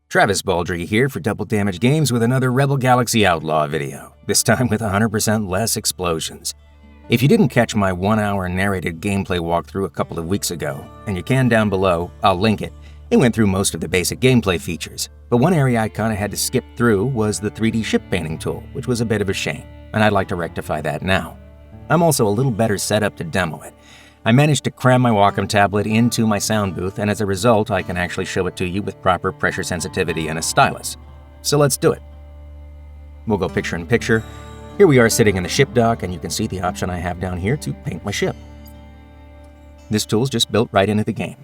Travis Baldry here for Double Damage Games with another Rebel Galaxy Outlaw video, this time with 100% less explosions. If you didn't catch my 1-hour narrated gameplay walkthrough a couple of weeks ago, and you can down below, I'll link it. It went through most of the basic gameplay features, but one area I kinda had to skip through was the 3D ship painting tool, which was a bit of a shame, and I'd like to rectify that now. I'm also a little better set up to demo it. I managed to cram my Wacom tablet into my sound booth, and as a result, I can actually show it to you with proper pressure sensitivity and a stylus. So let's do it. We'll go picture in picture. Here we are sitting in the ship dock, and you can see the option I have down here to paint my ship. This tool's just built right into the game.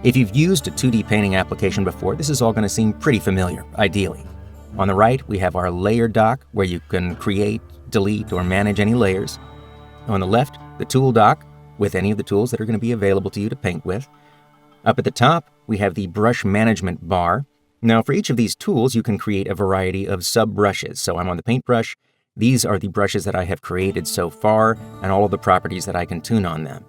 If you've used a 2D painting application before, this is all going to seem pretty familiar, ideally. On the right, we have our layer dock, where you can create, delete, or manage any layers. On the left, the tool dock, with any of the tools that are going to be available to you to paint with. Up at the top, we have the brush management bar. Now, for each of these tools, you can create a variety of sub-brushes. So I'm on the paintbrush. These are the brushes that I have created so far, and all of the properties that I can tune on them.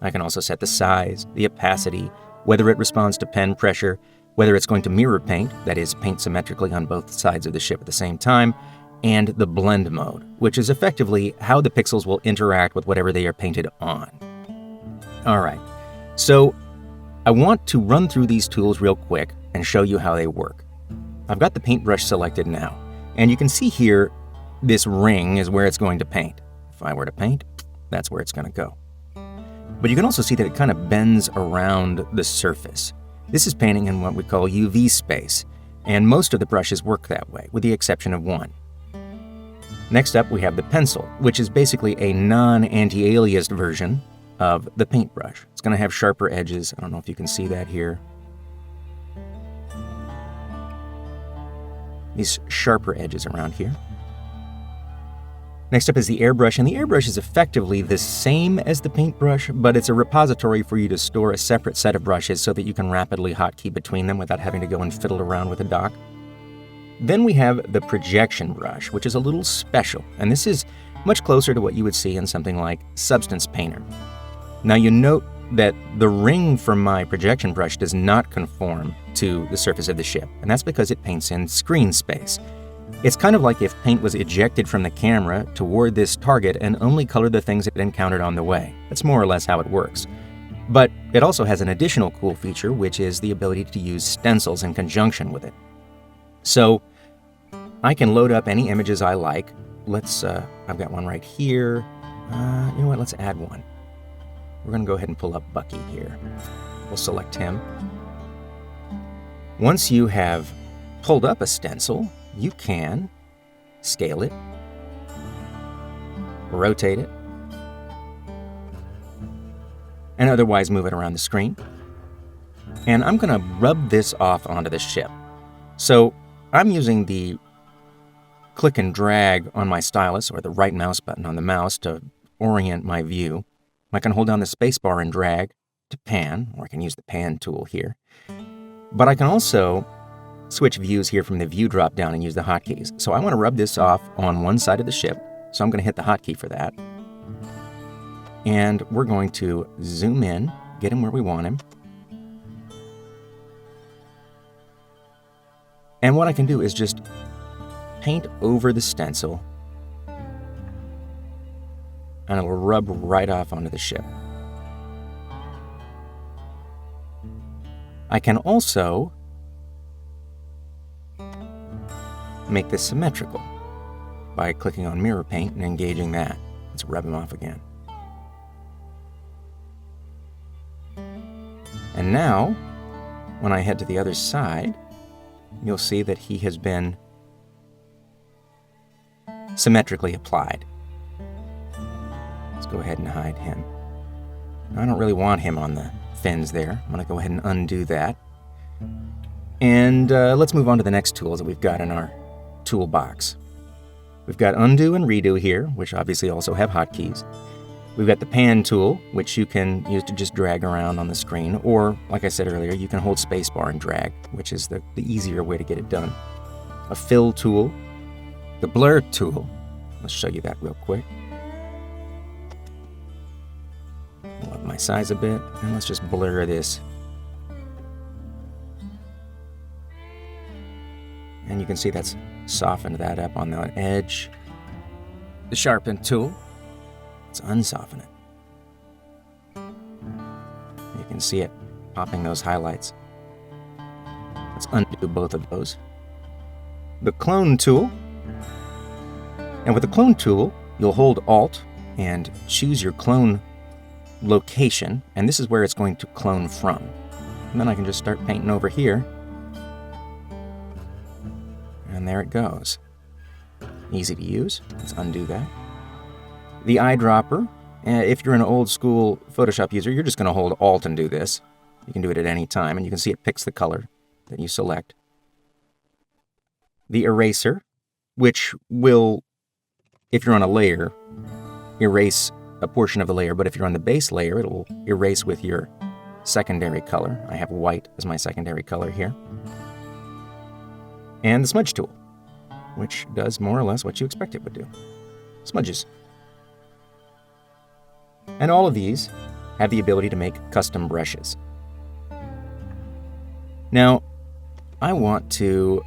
I can also set the size, the opacity, whether it responds to pen pressure, whether it's going to mirror paint, that is, paint symmetrically on both sides of the ship at the same time, and the blend mode, which is effectively how the pixels will interact with whatever they are painted on. Alright, so I want to run through these tools real quick and show you how they work. I've got the paintbrush selected now, and you can see here this ring is where it's going to paint. If I were to paint, that's where it's going to go. But you can also see that it kind of bends around the surface. This is painting in what we call UV space, and most of the brushes work that way, with the exception of one. Next up, we have the pencil, which is basically a non-anti-aliased version of the paintbrush. It's going to have sharper edges. I don't know if you can see that here. These sharper edges around here. Next up is the airbrush, and the airbrush is effectively the same as the paintbrush, but it's a repository for you to store a separate set of brushes so that you can rapidly hotkey between them without having to go and fiddle around with a dock. Then we have the projection brush, which is a little special, and this is much closer to what you would see in something like Substance Painter. Now you note that the ring from my projection brush does not conform to the surface of the ship, and that's because it paints in screen space. It's kind of like if paint was ejected from the camera toward this target and only colored the things it encountered on the way. That's more or less how it works. But it also has an additional cool feature, which is the ability to use stencils in conjunction with it. So I can load up any images I like. I've got one right here. You know what, let's add one. We're gonna go ahead and pull up Bucky here. We'll select him. Once you have pulled up a stencil, you can scale it, rotate it, and otherwise move it around the screen. And I'm gonna rub this off onto the ship. So I'm using the click and drag on my stylus, or the right mouse button on the mouse, to orient my view. I can hold down the spacebar and drag to pan, or I can use the pan tool here. But I can also switch views here from the view drop down and use the hotkeys. So I want to rub this off on one side of the ship, so I'm going to hit the hotkey for that. And we're going to zoom in, get him where we want him. And what I can do is just paint over the stencil, and it'll rub right off onto the ship. I can also make this symmetrical by clicking on mirror paint and engaging that. Let's rub him off again. And now, when I head to the other side, you'll see that he has been symmetrically applied. Let's go ahead and hide him. I don't really want him on the fins there. I'm going to go ahead and undo that. And let's move on to the next tools that we've got in our toolbox. We've got undo and redo here, which obviously also have hotkeys. We've got the pan tool, which you can use to just drag around on the screen, or, like I said earlier, you can hold spacebar and drag, which is the easier way to get it done. A fill tool, the blur tool. Let's show you that real quick. I'll up my size a bit, and let's just blur this. And you can see that's softened that up on the edge. The sharpen tool, let's unsoften it. You can see it popping those highlights. Let's undo both of those. The clone tool. And with the clone tool, you'll hold Alt and choose your clone location, and this is where it's going to clone from. And then I can just start painting over here. And there it goes. Easy to use. Let's undo that. The eyedropper, if you're an old school Photoshop user, you're just going to hold Alt and do this. You can do it at any time, and you can see it picks the color that you select. The eraser, which will, if you're on a layer, erase a portion of the layer, but if you're on the base layer, it'll erase with your secondary color. I have white as my secondary color here. And the smudge tool, which does more or less what you expect it would do. Smudges. And all of these have the ability to make custom brushes. Now, I want to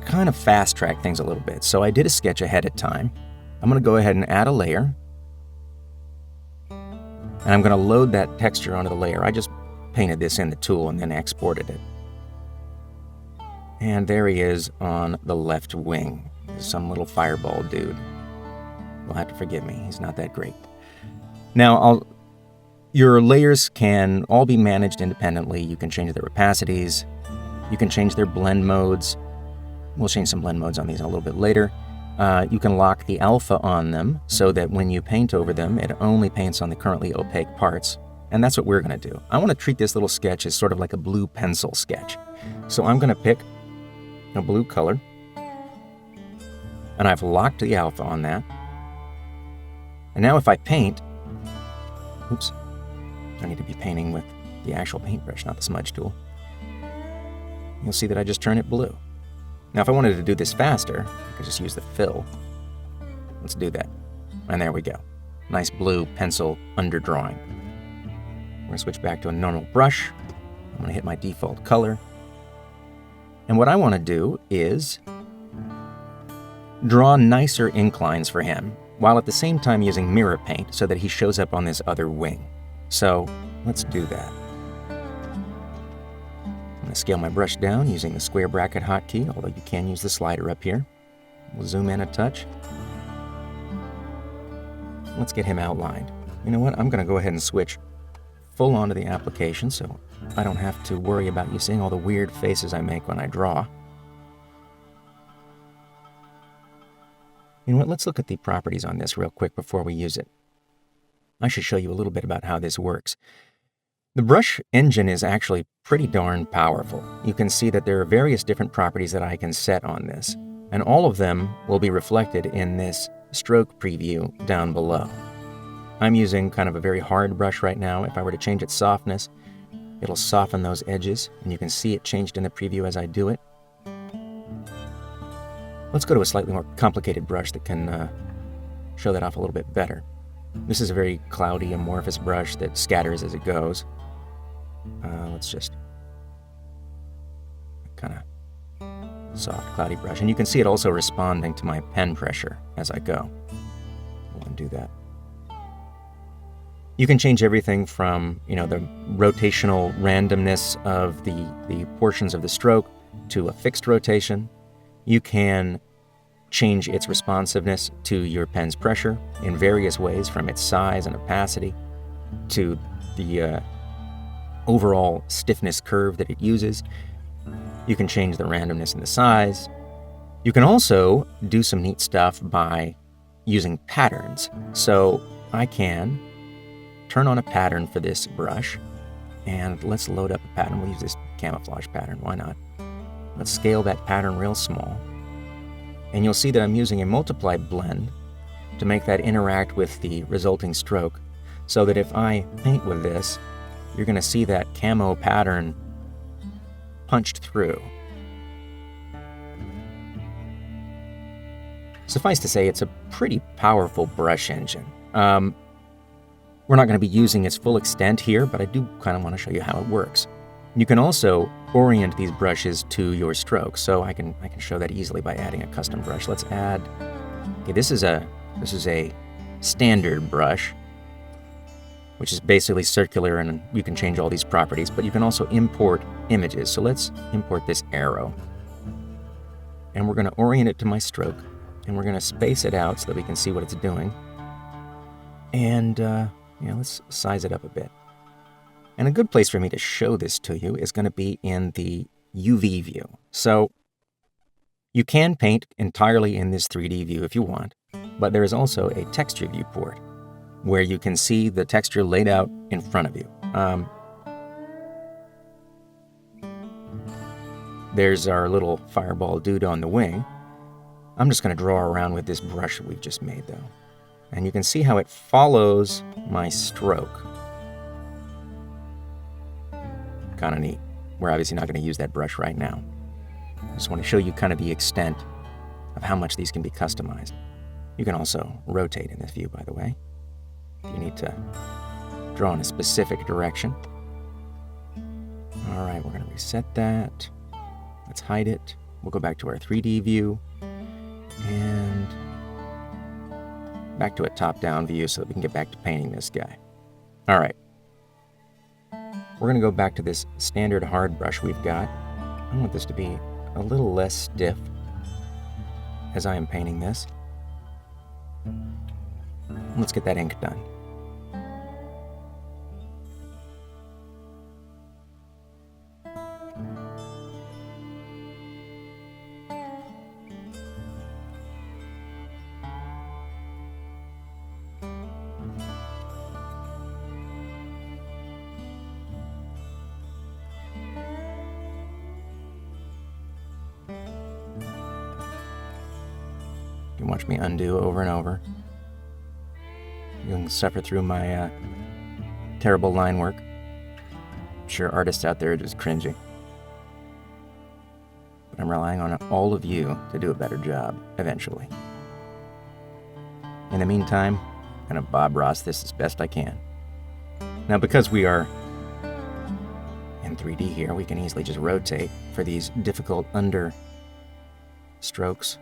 kind of fast track things a little bit, so I did a sketch ahead of time. I'm going to go ahead and add a layer, and I'm going to load that texture onto the layer. I just painted this in the tool and then exported it. And there he is on the left wing. Some little fireball dude. You'll have to forgive me, he's not that great. Now, your layers can all be managed independently. You can change their opacities. You can change their blend modes. We'll change some blend modes on these a little bit later. You can lock the alpha on them so that when you paint over them, it only paints on the currently opaque parts. And that's what we're going to do. I want to treat this little sketch as sort of like a blue pencil sketch. So I'm going to pick a blue color, and I've locked the alpha on that. And now if I paint, oops, I need to be painting with the actual paintbrush, not the smudge tool. You'll see that I just turn it blue. Now if I wanted to do this faster, I could just use the fill. Let's do that. And there we go. Nice blue pencil underdrawing. We're going to switch back to a normal brush. I'm going to hit my default color. And what I want to do is draw nicer inclines for him, while at the same time using mirror paint so that he shows up on this other wing. So let's do that. I'm going to scale my brush down using the square bracket hotkey, although you can use the slider up here. We'll zoom in a touch. Let's get him outlined. You know what? I'm going to go ahead and switch full onto the application so I don't have to worry about you seeing all the weird faces I make when I draw. You know what? Let's look at the properties on this real quick before we use it. I should show you a little bit about how this works. The brush engine is actually pretty darn powerful. You can see that there are various different properties that I can set on this, and all of them will be reflected in this stroke preview down below. I'm using kind of a very hard brush right now. If I were to change its softness, it'll soften those edges, and you can see it changed in the preview as I do it. Let's go to a slightly more complicated brush that can show that off a little bit better. This is a very cloudy, amorphous brush that scatters as it goes. Let's just kind of soft, cloudy brush. And you can see it also responding to my pen pressure as I go. We'll undo that. You can change everything from, the rotational randomness of the portions of the stroke to a fixed rotation. You can change its responsiveness to your pen's pressure in various ways, from its size and opacity to the overall stiffness curve that it uses. You can change the randomness and the size. You can also do some neat stuff by using patterns. So I can turn on a pattern for this brush, and let's load up a pattern. We'll use this camouflage pattern, why not? Let's scale that pattern real small. And you'll see that I'm using a multiply blend to make that interact with the resulting stroke, so that if I paint with this, you're going to see that camo pattern punched through. Suffice to say, it's a pretty powerful brush engine. We're not going to be using its full extent here, but I do kind of want to show you how it works. You can also orient these brushes to your strokes, so I can show that easily by adding a custom brush. Let's add. Okay, this is a standard brush, which is basically circular, and you can change all these properties, but you can also import images. So let's import this arrow. And we're going to orient it to my stroke, and we're going to space it out so that we can see what it's doing. And let's size it up a bit. And a good place for me to show this to you is going to be in the UV view. So you can paint entirely in this 3D view if you want, but there is also a texture viewport where you can see the texture laid out in front of you. There's our little fireball dude on the wing. I'm just going to draw around with this brush that we've just made, though. And you can see how it follows my stroke. Kind of neat. We're obviously not going to use that brush right now. I just want to show you kind of the extent of how much these can be customized. You can also rotate in this view, by the way. If you need to draw in a specific direction. All right, we're going to reset that. Let's hide it. We'll go back to our 3D view and back to a top-down view so that we can get back to painting this guy. All right. We're going to go back to this standard hard brush we've got. I want this to be a little less stiff as I am painting this. Let's get that ink done. You can watch me undo over and over. You can suffer through my terrible line work. I'm sure artists out there are just cringing. But I'm relying on all of you to do a better job eventually. In the meantime, I'm going to Bob Ross this as best I can. Now, because we are in 3D here, we can easily just rotate for these difficult under strokes,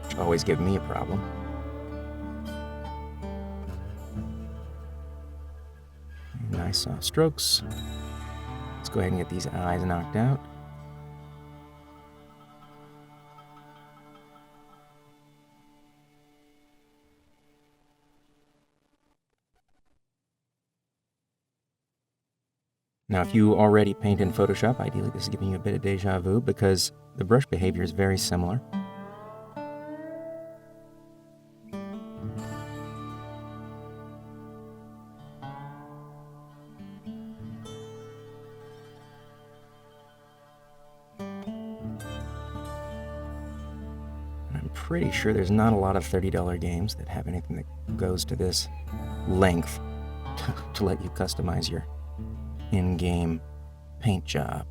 which always give me a problem. Nice soft strokes. Let's go ahead and get these eyes knocked out. Now, if you already paint in Photoshop, ideally this is giving you a bit of deja vu because the brush behavior is very similar. I'm pretty sure there's not a lot of $30 games that have anything that goes to this length to let you customize your in-game paint job.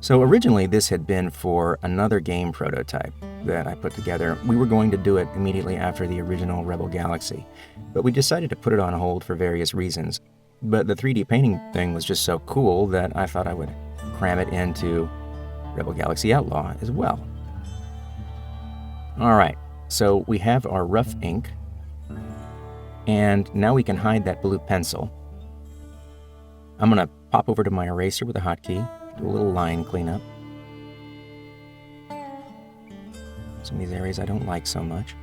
So originally this had been for another game prototype that I put together. We were going to do it immediately after the original Rebel Galaxy, but we decided to put it on hold for various reasons. But the 3D painting thing was just so cool that I thought I would cram it into Rebel Galaxy Outlaw as well. All right. So we have our rough ink, and now we can hide that blue pencil. I'm going to pop over to my eraser with a hotkey, do a little line cleanup. Some of these areas I don't like so much.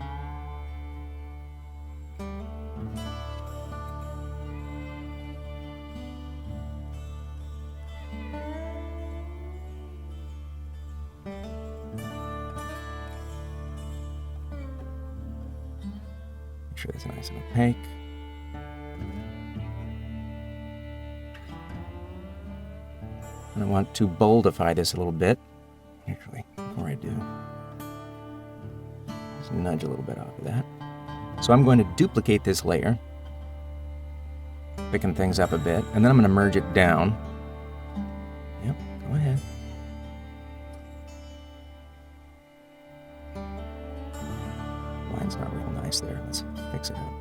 Make sure that's nice and opaque. And I want to boldify this a little bit. Actually, before I do, just nudge a little bit off of that. So I'm going to duplicate this layer, picking things up a bit, and then I'm going to merge it down. Yep, go ahead. It's not real nice there. Let's fix it up.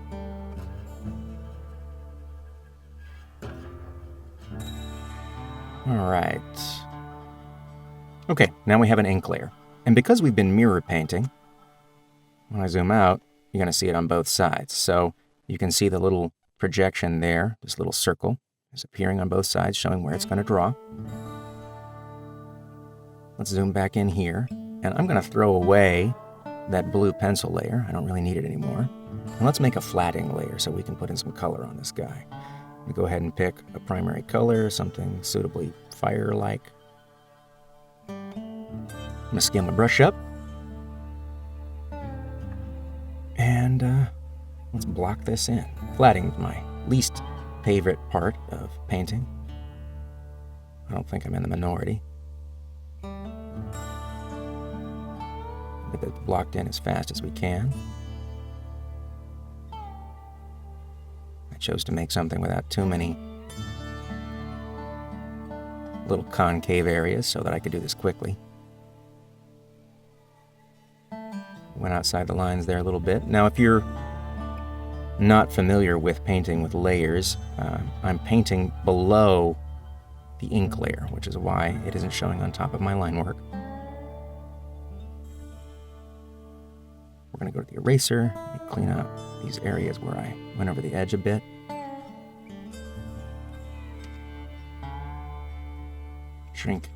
All right. Okay, now we have an ink layer. And because we've been mirror painting, when I zoom out, you're going to see it on both sides. So you can see the little projection there, this little circle, is appearing on both sides, showing where it's going to draw. Let's zoom back in here, and I'm going to throw away that blue pencil layer. I don't really need it anymore. And let's make a flatting layer so we can put in some color on this guy. I'm going to go ahead and pick a primary color, something suitably fire-like. I'm going to scale my brush up. And let's block this in. Flatting is my least favorite part of painting. I don't think I'm in the minority. Get it blocked in as fast as we can. I chose to make something without too many little concave areas so that I could do this quickly. Went outside the lines there a little bit. Now, if you're not familiar with painting with layers, I'm painting below the ink layer, which is why it isn't showing on top of my line work. We're going to go to the eraser and clean up these areas where I went over the edge a bit. Shrink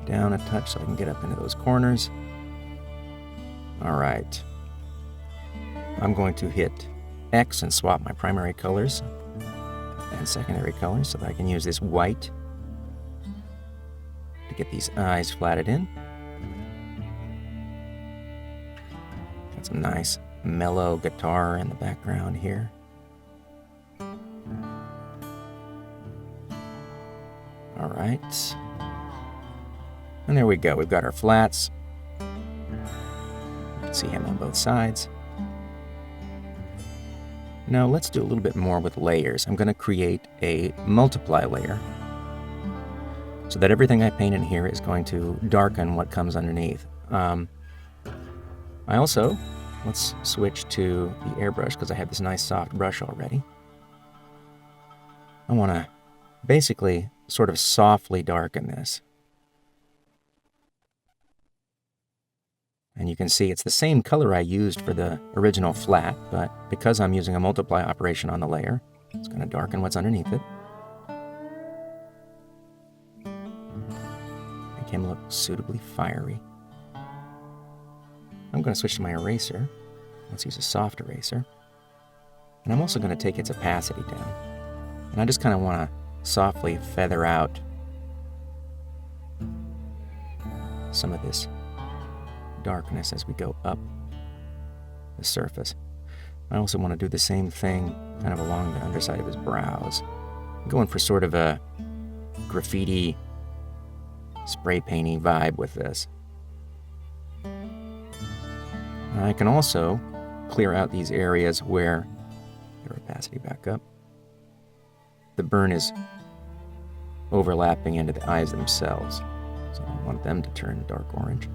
down a touch so I can get up into those corners. All right. I'm going to hit X and swap my primary colors and secondary colors so that I can use this white to get these eyes flatted in. Got some nice mellow guitar in the background here. All right. And there we go. We've got our flats. You can see him on both sides. Now let's do a little bit more with layers. I'm going to create a multiply layer so that everything I paint in here is going to darken what comes underneath. Let's switch to the airbrush because I have this nice soft brush already. I want to basically sort of softly darken this. And you can see it's the same color I used for the original flat, but because I'm using a multiply operation on the layer, it's going to darken what's underneath it. Make him look suitably fiery. I'm going to switch to my eraser. Let's use a soft eraser. And I'm also going to take its opacity down. And I just kind of want to softly feather out some of this darkness as we go up the surface. I also want to do the same thing kind of along the underside of his brows. I'm going for sort of a graffiti, spray painty vibe with this. I can also clear out these areas where, get our opacity back up, the burn is overlapping into the eyes themselves. So I want them to turn dark orange.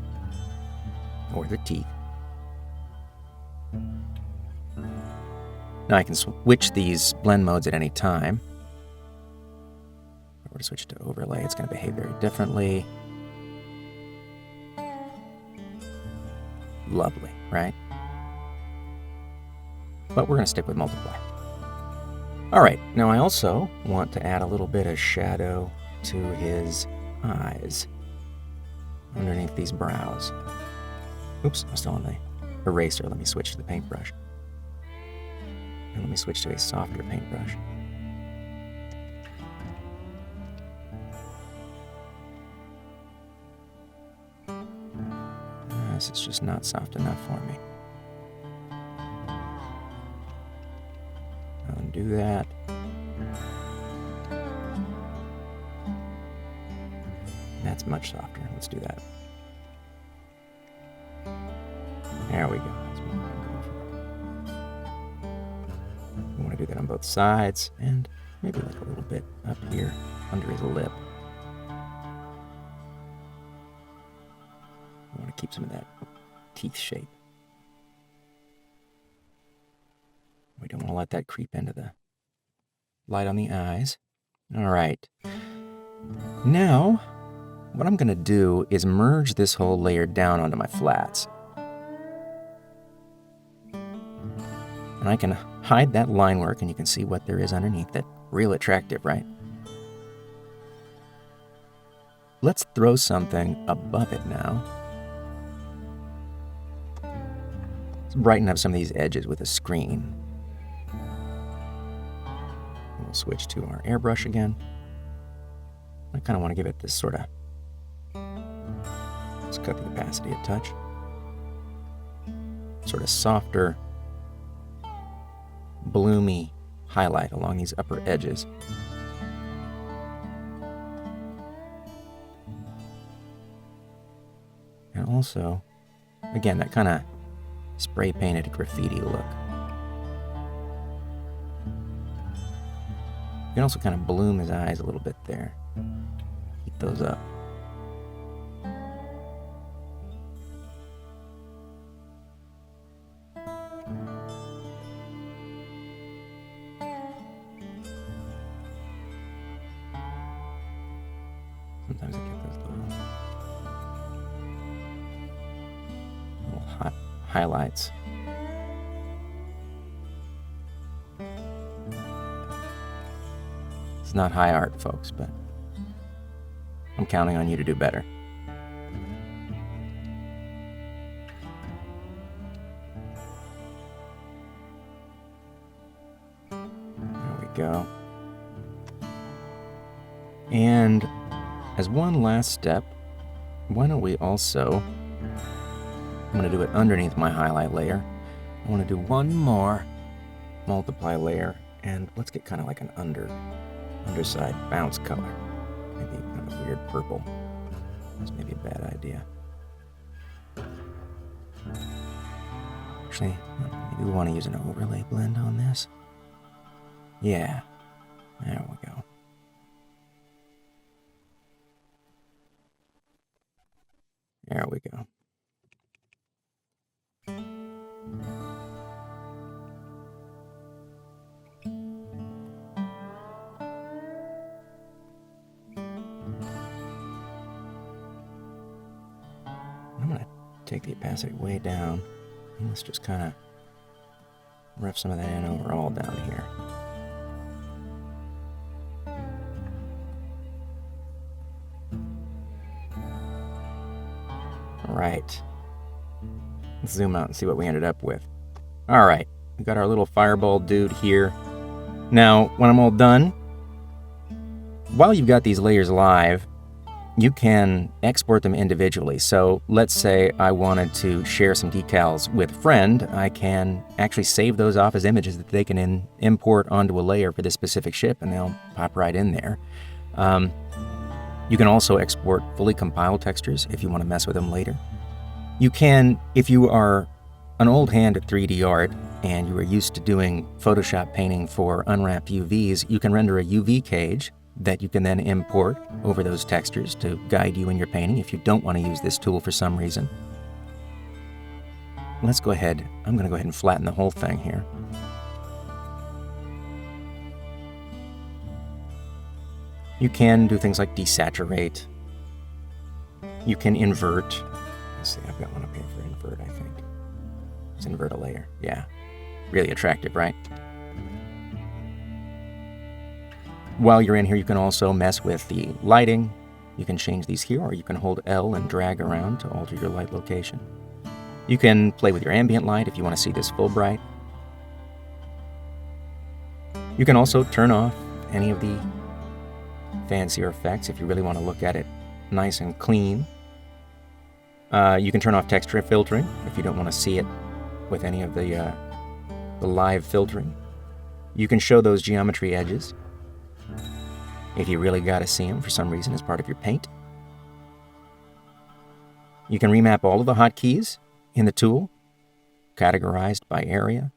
Or the teeth. Now I can switch these blend modes at any time. If I were to switch to overlay, it's going to behave very differently. Lovely, right? But we're going to stick with multiply. All right, now I also want to add a little bit of shadow to his eyes underneath these brows. Oops, I'm still on the eraser. Let me switch to the paintbrush. And let me switch to a softer paintbrush. This is just not soft enough for me. I'll undo that. That's much softer. Let's do that. There we go. That's what I'm going for. We want to do that on both sides, and maybe like a little bit up here under his lip. We want to keep some of that teeth shape. We don't want to let that creep into the light on the eyes. All right. Now, what I'm going to do is merge this whole layer down onto my flats. And I can hide that line work, and you can see what there is underneath it. Real attractive, right? Let's throw something above it now. Let's brighten up some of these edges with a screen. We'll switch to our airbrush again. I kind of want to give it this sort of... Let's cut the opacity a touch. Sort of softer, bloomy highlight along these upper edges. And also, again, that kind of spray painted graffiti look. You can also kind of bloom his eyes a little bit there. Keep those up. Sometimes I get those little hot highlights. It's not high art, folks, but I'm counting on you to do better. There we go. And as one last step, why don't we also, I'm going to do it underneath my highlight layer. I want to do one more multiply layer, and let's get kind of like an underside bounce color. Maybe kind of a weird purple. That's maybe a bad idea. Actually, maybe we want to use an overlay blend on this. Yeah, there we go. There we go. I'm going to take the opacity way down. And let's just kind of rough some of that in overall down here. Right. Let's zoom out and see what we ended up with. All right, we got our little fireball dude here. Now, when I'm all done, while you've got these layers live, you can export them individually. So let's say I wanted to share some decals with a friend. I can actually save those off as images that they can import onto a layer for this specific ship, and they'll pop right in there. You can also export fully compiled textures if you want to mess with them later. You can, if you are an old hand at 3D art and you are used to doing Photoshop painting for unwrapped UVs, you can render a UV cage that you can then import over those textures to guide you in your painting if you don't want to use this tool for some reason. Let's go ahead. I'm going to go ahead and flatten the whole thing here. You can do things like desaturate. You can invert. Let's see, I've got one up here for invert, I think. Let's invert a layer. Yeah, really attractive, right? While you're in here, you can also mess with the lighting. You can change these here, or you can hold L and drag around to alter your light location. You can play with your ambient light if you want to see this full bright. You can also turn off any of the fancier effects if you really want to look at it nice and clean. You can turn off texture filtering if you don't want to see it with any of the live filtering. You can show those geometry edges if you really got to see them for some reason as part of your paint. You can remap all of the hotkeys in the tool, categorized by area.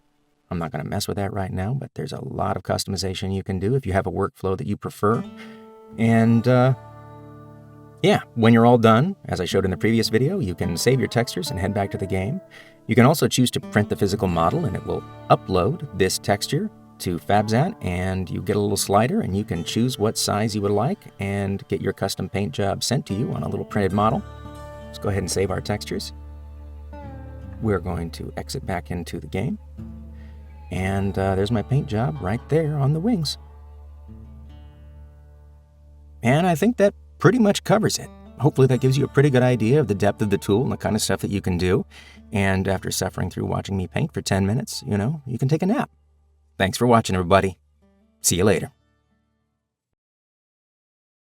I'm not going to mess with that right now, but there's a lot of customization you can do if you have a workflow that you prefer. And yeah, when you're all done, as I showed in the previous video, you can save your textures and head back to the game. You can also choose to print the physical model, and it will upload this texture to FabZat, and you get a little slider, and you can choose what size you would like and get your custom paint job sent to you on a little printed model. Let's go ahead and save our textures. We're going to exit back into the game, and there's my paint job right there on the wings. And I think that pretty much covers it. Hopefully that gives you a pretty good idea of the depth of the tool and the kind of stuff that you can do. And after suffering through watching me paint for 10 minutes, you can take a nap. Thanks for watching, everybody. See you later.